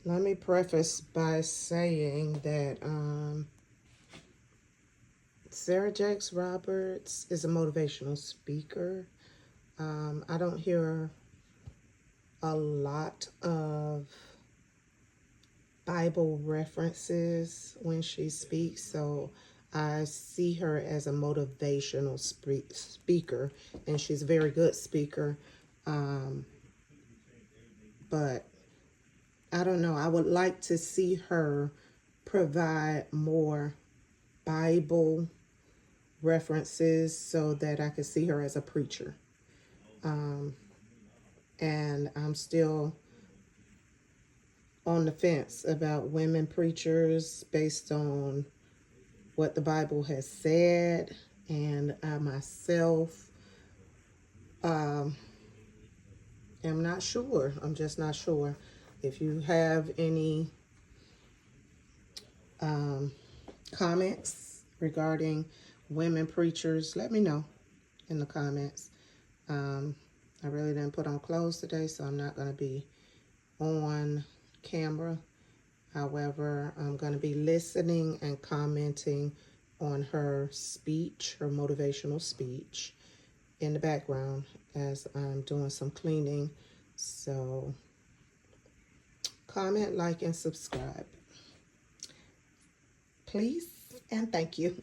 Let me preface by saying that Sarah Jakes Roberts is a motivational speaker. I don't hear a lot of Bible references when she speaks, so I see her as a motivational speaker, and she's a very good speaker. But I don't know. I would like to see her provide more Bible references so that I could see her as a preacher. And I'm still on the fence about women preachers based on what the Bible has said. And I myself am not sure. I'm just not sure. If you have any comments regarding women preachers, let me know in the comments. I really didn't put on clothes today, so I'm not going to be on camera. However, I'm going to be listening and commenting on her speech, her motivational speech, in the background as I'm doing some cleaning. So comment, like, and subscribe, please, and thank you.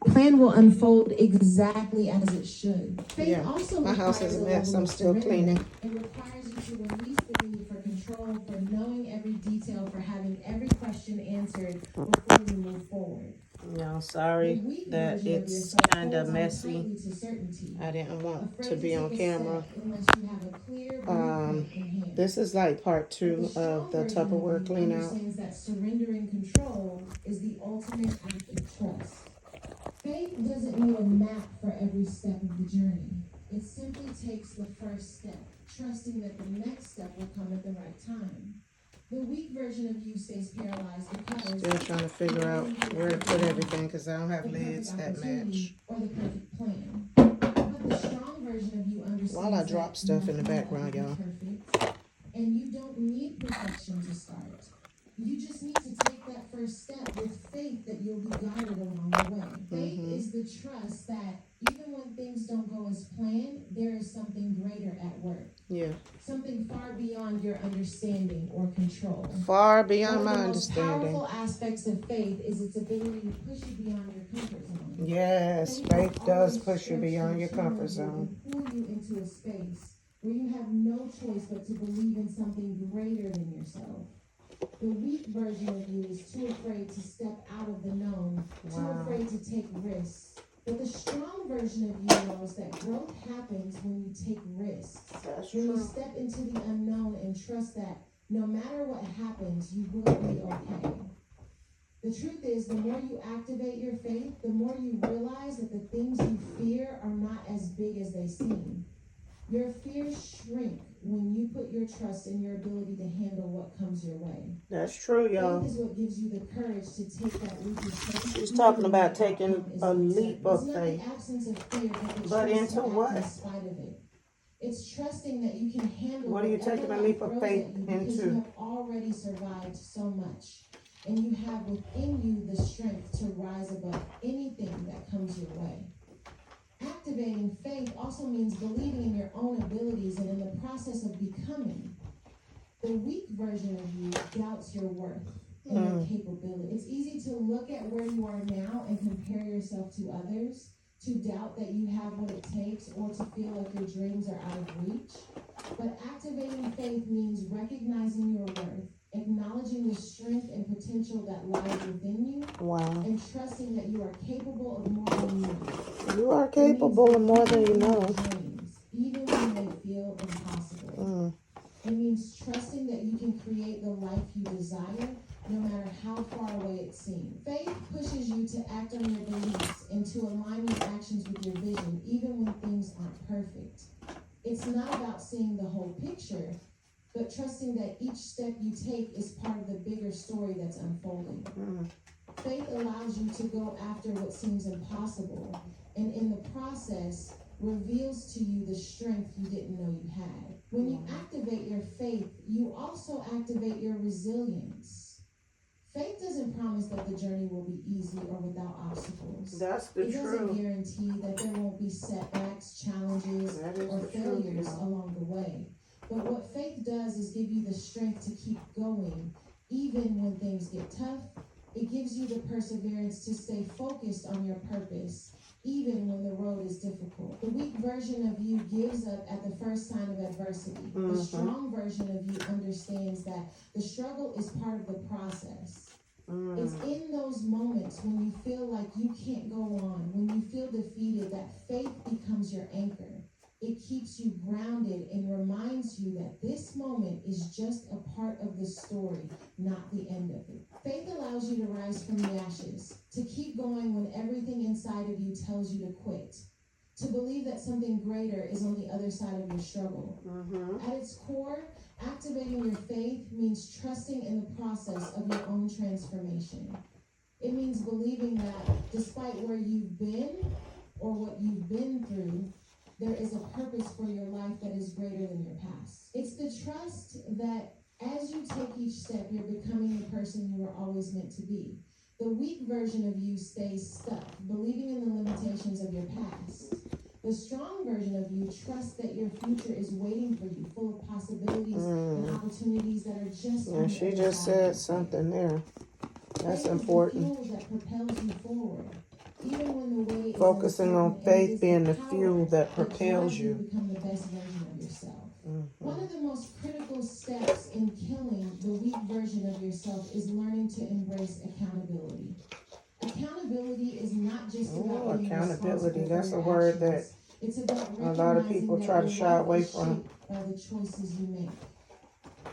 Plan will unfold exactly as it should. Faith Yeah, also my house is a mess. I'm still cleaning. It requires you to release the need for control, for knowing every detail, for having every question answered before you move forward. No, sorry that it's kind of messy. I didn't want to be on camera. This is like part 2 of the Tupperware clean out. That surrendering control is the ultimate act of trust. Faith doesn't need a map for every step of the journey. It simply takes the first step, trusting that the next step will come at the right time. The weak version of you stays paralyzed because... Still trying to figure out where to put everything because I don't have lids that match. Or the perfect plan. But the strong version of you understands while I drop stuff in the background, y'all. And you don't need perfection to start. You just need to take that first step with faith that you'll be guided along the way. Faith is the trust that even when things don't go as planned, there is something greater at work. Yeah. Something far beyond your understanding or control. Far beyond my One of the understanding. most powerful aspects of faith is its ability to push you beyond your comfort zone. Yes, faith does push you beyond your comfort zone. Pull you into a space where you have no choice but to believe in something greater than yourself. The weak version of you is too afraid to step out of the known, too afraid to take risks. But the strong version of you knows that growth happens when you take risks. That's when true. you step into the unknown and trust that no matter what happens, you will be okay. The truth is, the more you activate your faith, the more you realize that the things you fear are not as big as they seem. Your fears shrink when you put your trust in your ability to handle what comes your way. That's true, y'all. Faith is what gives you the courage to take that leap of faith. She's talking about taking a leap of faith. It's not the absence of fear, but into what? In spite of it. It's trusting that you can handle. What are you taking a leap of faith into? Because you have already survived so much. And you have within you the strength to rise above anything that comes your way. Activating faith also means believing in your own abilities and in the process of becoming. The weak version of you doubts your worth and your capability. It's easy to look at where you are now and compare yourself to others, to doubt that you have what it takes, or to feel like your dreams are out of reach. But activating faith means recognizing your worth, acknowledging the strength and potential that lies within you, and trusting that you are capable of more than you know. You are capable of more than you know. Dreams, even when they feel impossible. It means trusting that you can create the life you desire, no matter how far away it seems. Faith pushes you to act on your beliefs and to align your actions with your vision, even when things aren't perfect. It's not about seeing the whole picture, but trusting that each step you take is part of the bigger story that's unfolding. Faith allows you to go after what seems impossible, and in the process, reveals to you the strength you didn't know you had. When you activate your faith, you also activate your resilience. Faith doesn't promise that the journey will be easy or without obstacles. That's the It doesn't truth. guarantee that there won't be setbacks, challenges, or failures along the way. But what faith does is give you the strength to keep going, even when things get tough. It gives you the perseverance to stay focused on your purpose, even when the road is difficult. The weak version of you gives up at the first sign of adversity. The strong version of you understands that the struggle is part of the process. It's in those moments when you feel like you can't go on, when you feel defeated, that faith becomes your anchor. It keeps you grounded and reminds you that this moment is just a part of the story, not the end of it. Faith allows you to rise from the ashes, to keep going when everything inside of you tells you to quit, to believe that something greater is on the other side of your struggle. At its core, activating your faith means trusting in the process of your own transformation. It means believing that despite where you've been or what you've been through, there is a purpose for your life that is greater than your past. It's the trust that as you take each step, you're becoming the person you were always meant to be. The weak version of you stays stuck, believing in the limitations of your past. The strong version of you trusts that your future is waiting for you, full of possibilities and opportunities that are just on the She other just side of said your something there. That's faith important. is the fuel that propels you forward. Even when the way is Focusing on uncertain, faith it is being the power fuel that that propels drives you. to become the best version of yourself. One of the most critical steps in killing the weak version of yourself is learning to embrace accountability. Accountability is not just about being Accountability. responsible That's for a your word actions. It's about a lot of recognizing people that try to your shy life away is from. shaped by the choices you make.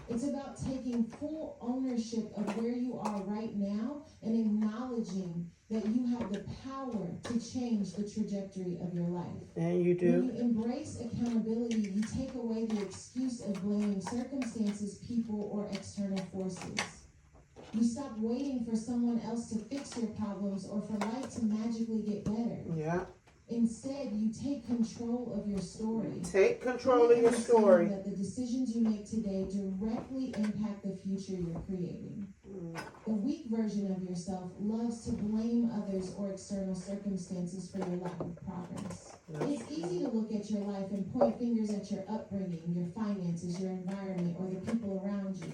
It's about taking full ownership of where you are right now and acknowledging that you have the power to change the trajectory of your life. And you do. When you embrace accountability, you take away the excuse of blaming circumstances, people, or external forces. You stop waiting for someone else to fix your problems or for life to magically get better. Yeah. Instead, you take control of your story. Take control of your story. That the decisions you make today directly impact the future you're creating. The weak version of yourself loves to blame others or external circumstances for your lack of progress. It's easy to look at your life and point fingers at your upbringing, your finances, your environment, or the people around you.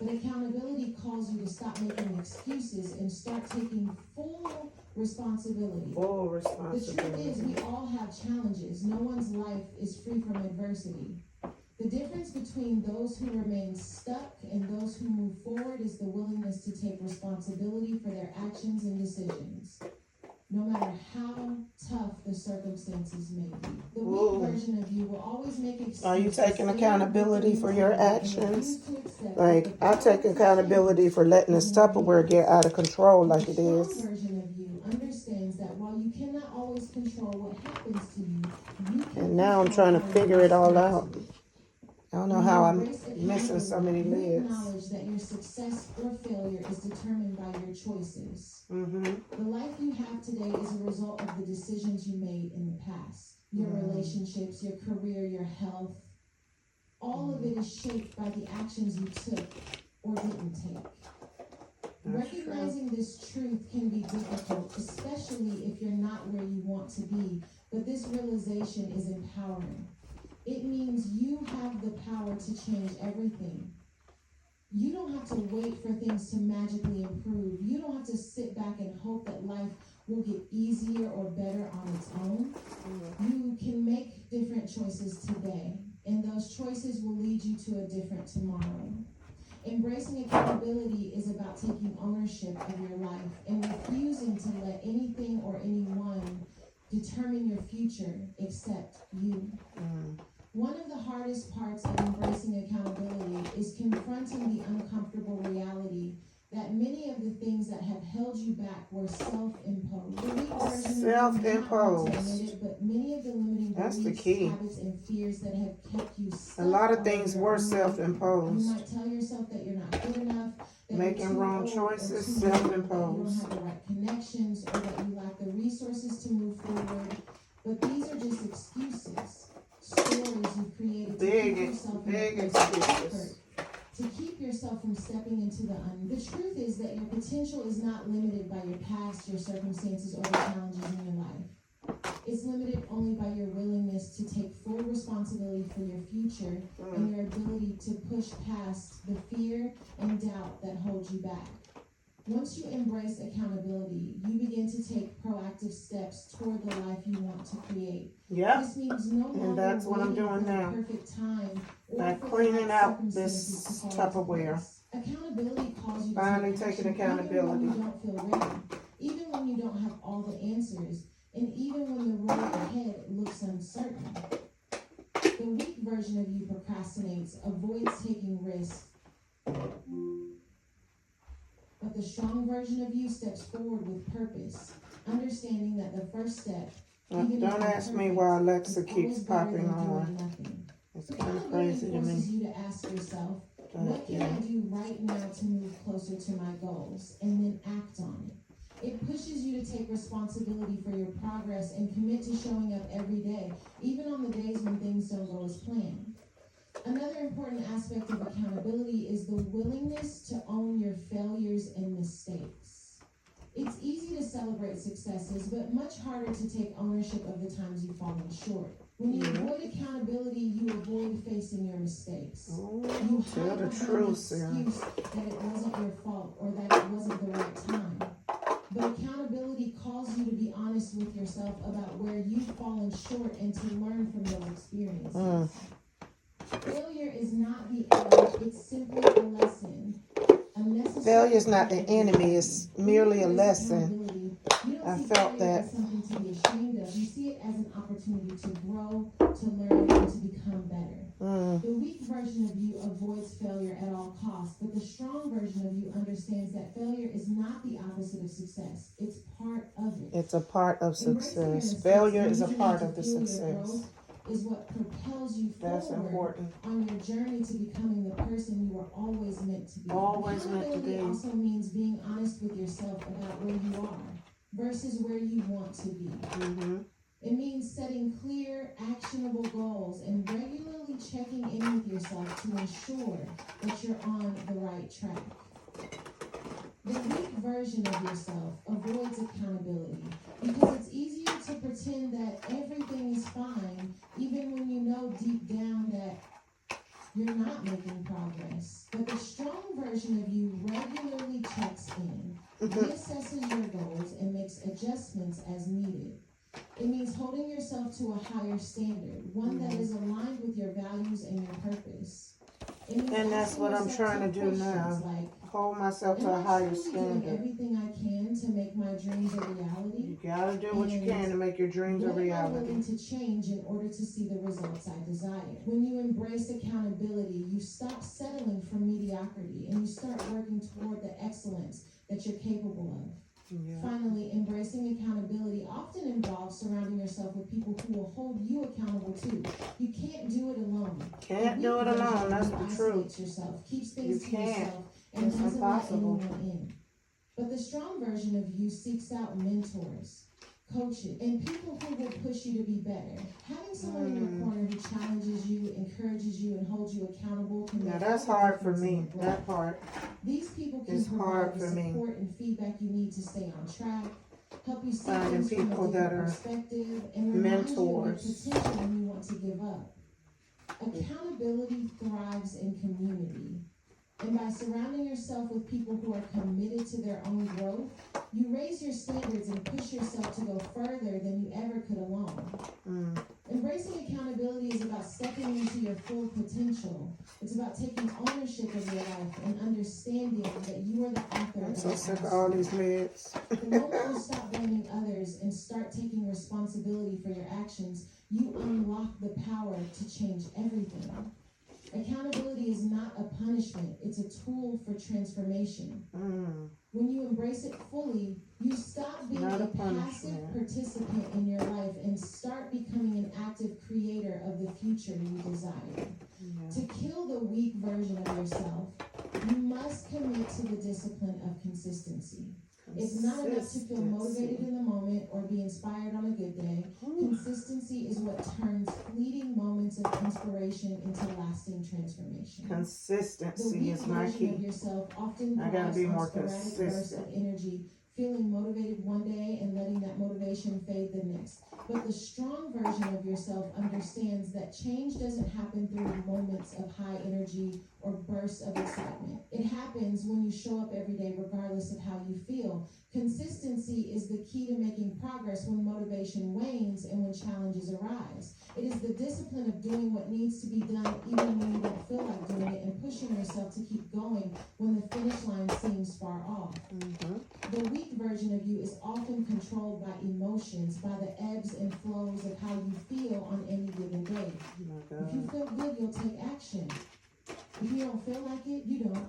But accountability calls you to stop making excuses and start taking full responsibility. Full The responsibility. truth is, we all have challenges. No one's life is free from adversity. The difference between those who remain stuck and those who move forward is the willingness to take responsibility for their actions and decisions, no matter how tough the circumstances may be. The weak version of you will always make excuses. Are you taking accountability for your actions? Like, I take accountability for letting this Tupperware get out of control like it is. The strong version of you understands that while you cannot always control what happens to you, you can. And now I'm trying to figure it all out. I don't know how I'm missing so many You legs. acknowledge that your success or failure is determined by your choices. The life you have today is a result of the decisions you made in the past. Your relationships, your career, your health. All of it is shaped by the actions you took or didn't take. Recognizing this truth can be difficult, especially if you're not where you want to be, but this realization is empowering. It means you have the power to change everything. You don't have to wait for things to magically improve. You don't have to sit back and hope that life will get easier or better on its own. You can make different choices today, and those choices will lead you to a different tomorrow. Embracing accountability is about taking ownership of your life and refusing to let anything or anyone determine your future except you. One of the hardest parts of embracing accountability is confronting the uncomfortable reality that many of the things that have held you back were self-imposed. Self-imposed. But many of the limiting That's the beliefs, key. habits, and fears that have kept you stuck. A lot of things are were your own. self-imposed. You might tell yourself that you're not good enough, that Making you're wrong too choices, old or too young, self-imposed. that you don't have the right connections, or that you lack the resources to move forward. But these are just excuses. in a Big place of excuses. comfort to keep yourself from stepping into the unknown. The truth is that your potential is not limited by your past, your circumstances, or the challenges in your life. It's limited only by your willingness to take full responsibility for your future and your ability to push past the fear and doubt that hold you back. Once you embrace accountability, you begin to take proactive steps toward the life you want to create. Yep. This means no longer And that's what I'm waiting doing for the now. perfect time or Like for the cleaning right out circumstances this to fall into Tupperware. place. Accountability calls you to Finally take taking action accountability. even when you don't feel ready, even when you don't have all the answers, and even when the road ahead looks uncertain. The weak version of you procrastinates, avoids taking risks, but the strong version of you steps forward with purpose, understanding that the first step, even Don't ask me why Alexa keeps popping on. nothing. It's kind of Accountability crazy to forces me. you to ask yourself, But, what can yeah. I do right now to move closer to my goals, and then act on it. It pushes you to take responsibility for your progress and commit to showing up every day, even on the days when things don't go as planned. Another important aspect of accountability is the willingness to own your failures and mistakes. It's easy to celebrate successes, but much harder to take ownership of the times you've fallen short. When you avoid accountability, you avoid facing your mistakes. Oh, You tell hide the behind truth, the Sarah. excuse that it wasn't your fault or that it wasn't the right time. But accountability calls you to be honest with yourself about where you've fallen short and to learn from those experiences. Failure is not the end, it's simply a lesson. A necessary Failure is not the enemy, it's merely a lesson. accountability. You don't I see felt failure that. as something to be ashamed of. You see it as an opportunity to grow, to learn, and to become better. The weak version of you avoids failure at all costs, but the strong version of you understands that failure is not the opposite of success. It's part of it. It's a part of Embracing your success. mistakes Failure and is a using part them of to the fuel your success. growth is what propels you That's forward important. on your journey to becoming the person you were always meant to be. Always meant to Accountability be. also means being honest with yourself about where you are versus where you want to be. It means setting clear, actionable goals and regularly checking in with yourself to ensure that you're on the right track. The weak version of yourself avoids accountability because it's easier to pretend that everything is fine even when you know deep down that you're not making progress. But the strong version of you regularly checks in, reassesses your goals, and makes adjustments as needed. It means holding yourself to a higher standard, one that is aligned with your values and your purpose. And that's what I'm trying to do now. Like, Hold myself to a am I higher truly doing standard. everything I can to make my dreams a reality? You gotta do what you can to make your dreams a What am I reality. willing to change in order to see the results I desire? When you embrace accountability, you stop settling for mediocrity and you start working toward the excellence that you're capable of. Yeah. Finally, embracing accountability often involves surrounding yourself with people who will hold you accountable too. You can't do it alone. Can't do it alone, that's the Isolates truth. yourself, keeps things You to can't. yourself, and It's doesn't let impossible. anyone in. But the strong version of you seeks out mentors, coaches, and people who will push you to be better. Having someone in your corner who challenges you, encourages you, and holds you accountable can Now make that's all the hard for difference in me, your growth. that part. These people can It's hard provide the for me. support and feedback you need to stay on track, help you see Finding things from a people that different are perspective, and remind you of your mentors. potential when you want to give up. Accountability thrives in community. And by surrounding yourself with people who are committed to their own growth, you raise your standards and push yourself to go further than you ever could alone. Embracing accountability is about stepping into your full potential. It's about taking ownership of your life and understanding that you are the author I'm of so your sick of destiny. all these meds. The moment you stop blaming others and start taking responsibility for your actions, you unlock the power to change everything. Accountability is not a punishment, it's a tool for transformation. When you embrace it fully, you stop being Not a a passive punishment. participant in your life and start becoming an active creator of the future you desire. To kill the weak version of yourself, you must commit to the discipline of consistency. It's not enough to feel motivated in the moment or be inspired on a good day. Consistency is what turns fleeting moments of inspiration into lasting transformation. Consistency is my key. Of yourself often I gotta be more sporadic bursts of consistent. energy, feeling motivated one day and letting that motivation fade the next. But the strong version of yourself understands that change doesn't happen through moments of high energy or bursts of excitement. It happens when you show up every day regardless of how you feel. Consistency is the key to making progress when motivation wanes and when challenges arise. It is the discipline of doing what needs to be done even when you don't feel like doing it, and pushing yourself to keep going when the finish line seems far off. The weak version of you is often controlled by emotions, by the ebbs and flows of how you feel on any given day. If you feel good, you'll take action. If you don't feel like it, you don't.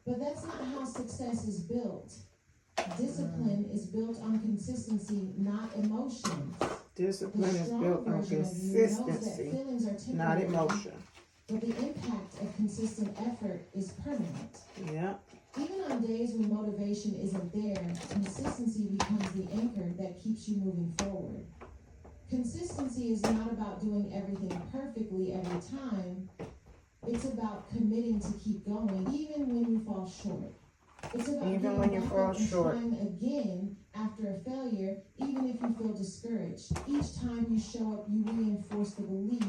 But that's not how success is built. Discipline is built on consistency, not emotions. Discipline is built on consistency, not emotion. But the impact of consistent effort is permanent. Yeah. Even on days when motivation isn't there, consistency becomes the anchor that keeps you moving forward. Consistency is not about doing everything perfectly every time. It's about committing to keep going, even when you fall short. It's about even when you fall short. Trying again after a failure, even if you feel discouraged. Each time you show up, you reinforce the belief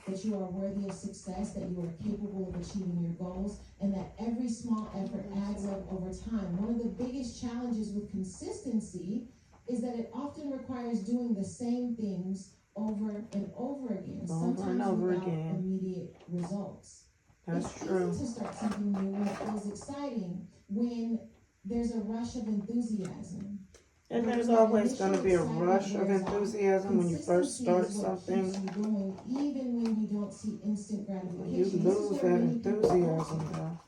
that you are worthy of success, that you are capable of achieving your goals, and that every small effort adds up over time. One of the biggest challenges with consistency is that it often requires doing the same things over and over again, sometimes without immediate results. That's true. It's easy to start something new when it feels exciting, when there's a rush of enthusiasm. And there's always going to be a rush of enthusiasm when you first start something. Even when you don't see instant gratification. You lose that enthusiasm, though.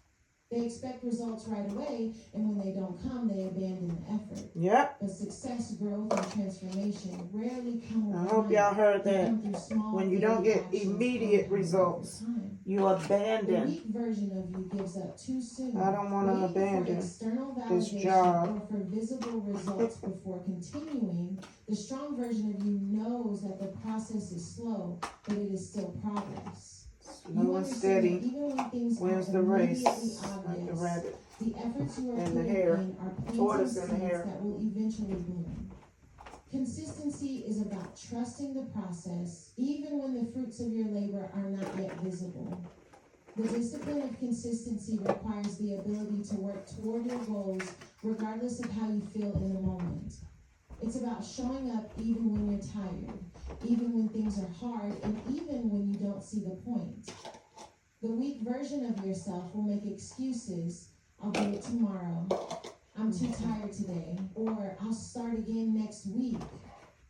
They expect results right away, and when they don't come, they abandon the effort. Yep. But success, growth, and transformation rarely come overnight. I hope y'all heard that. When you don't get immediate results, you abandon. The weak version of you gives up too soon. I don't want to abandon this job. Or for visible results before continuing. The strong version of you knows that the process is slow, but it is still progress. Slow and steady wins the race, like the rabbit the efforts you are and the hare, tortoise in and the hare. That will eventually bloom. Consistency is about trusting the process, even when the fruits of your labor are not yet visible. The discipline of consistency requires the ability to work toward your goals, regardless of how you feel in the moment. It's about showing up even when you're tired, even when things are hard, and even when you don't see the point. The weak version of yourself will make excuses. I'll do it tomorrow. I'm too tired today. Or I'll start again next week.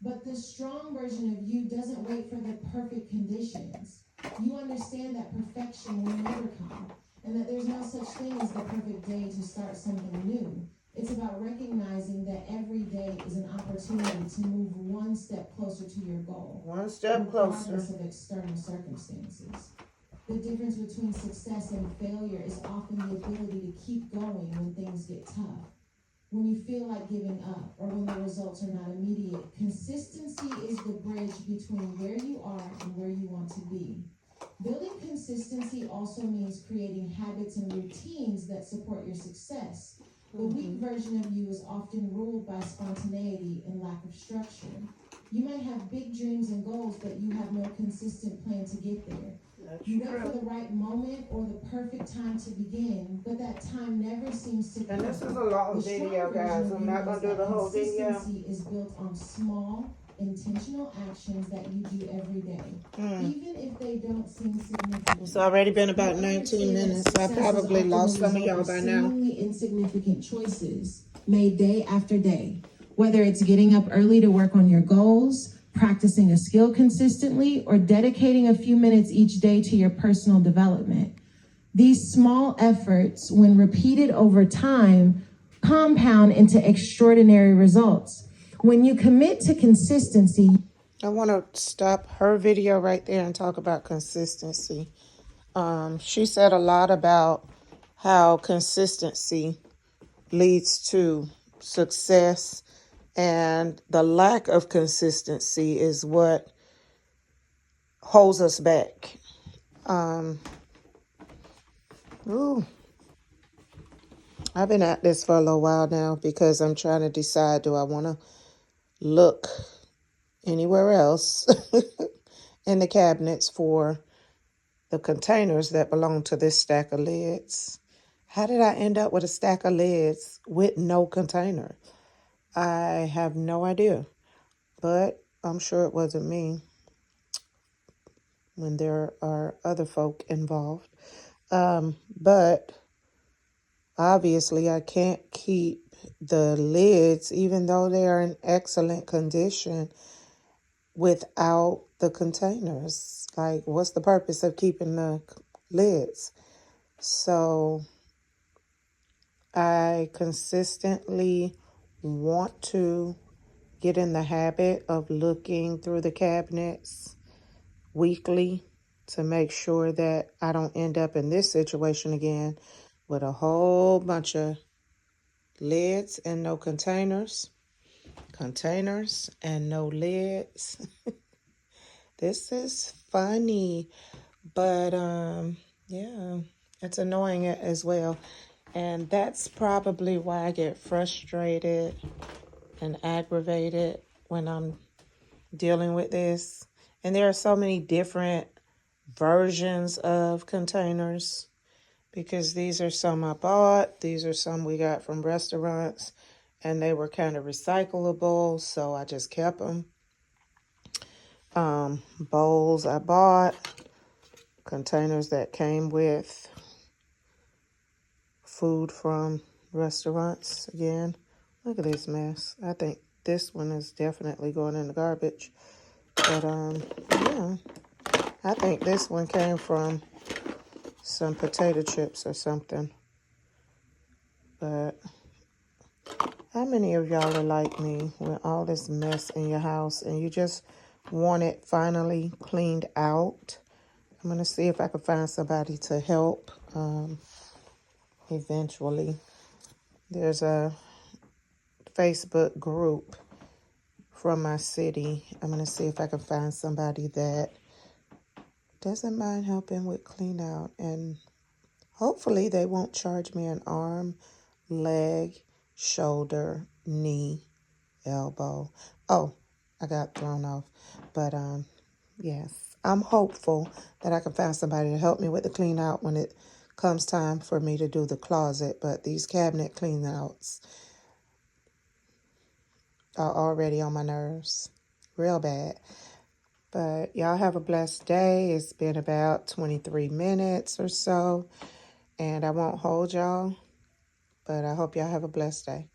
But the strong version of you doesn't wait for the perfect conditions. You understand that perfection will never come, and that there's no such thing as the perfect day to start something new. It's about recognizing that every day is an opportunity to move one step closer to your goal. One step closer. Regardless of external circumstances. The difference between success and failure is often the ability to keep going when things get tough. When you feel like giving up or when the results are not immediate. Consistency is the bridge between where you are and where you want to be. Building consistency also means creating habits and routines that support your success. The weak version of you is often ruled by spontaneity and lack of structure. You might have big dreams and goals, but you have no consistent plan to get there. You wait for the right moment or the perfect time to begin, but that time never seems to come. And this is a long video, guys. I'm not going to do the whole video. Consistency is built on small, intentional actions that you do every day, even if they don't seem significant. It's already been about 19 minutes. I probably lost some of y'all by now. Seemingly insignificant choices made day after day, whether it's getting up early to work on your goals, practicing a skill consistently, or dedicating a few minutes each day to your personal development. These small efforts, when repeated over time, compound into extraordinary results. When you commit to consistency, I want to stop her video right there and talk about consistency. She said a lot about how consistency leads to success, and the lack of consistency is what holds us back. Ooh, I've been at this for a little while now because I'm trying to decide, do I want to look anywhere else in the cabinets for the containers that belong to this stack of lids? How did I end up with a stack of lids with no container? I have no idea, but I'm sure it wasn't me when there are other folk involved. But obviously, I can't keep the lids, even though they are in excellent condition, without the containers. Like, what's the purpose of keeping the lids? So I consistently want to get in the habit of looking through the cabinets weekly to make sure that I don't end up in this situation again with a whole bunch of lids and no containers, containers and no lids. This is funny, but yeah, it's annoying as well. And that's probably why I get frustrated and aggravated when I'm dealing with this. And there are so many different versions of containers because these are some I bought, these are some we got from restaurants, and they were kind of recyclable, so I just kept them. Bowls I bought, containers that came with food from restaurants. Again, look at this mess. I think this one is definitely going in the garbage. But yeah, I think this one came from some potato chips or something. But how many of y'all are like me with all this mess in your house and you just want it finally cleaned out? I'm going to see if I can find somebody to help eventually. There's a Facebook group from my city. I'm going to see if I can find somebody that doesn't mind helping with clean out, and hopefully they won't charge me an arm, leg, shoulder, knee, elbow. Oh, I got thrown off. But yes, I'm hopeful that I can find somebody to help me with the clean out when it comes time for me to do the closet. But these cabinet clean outs are already on my nerves real bad. But y'all have a blessed day. It's been about 23 minutes or so, and I won't hold y'all, but I hope y'all have a blessed day.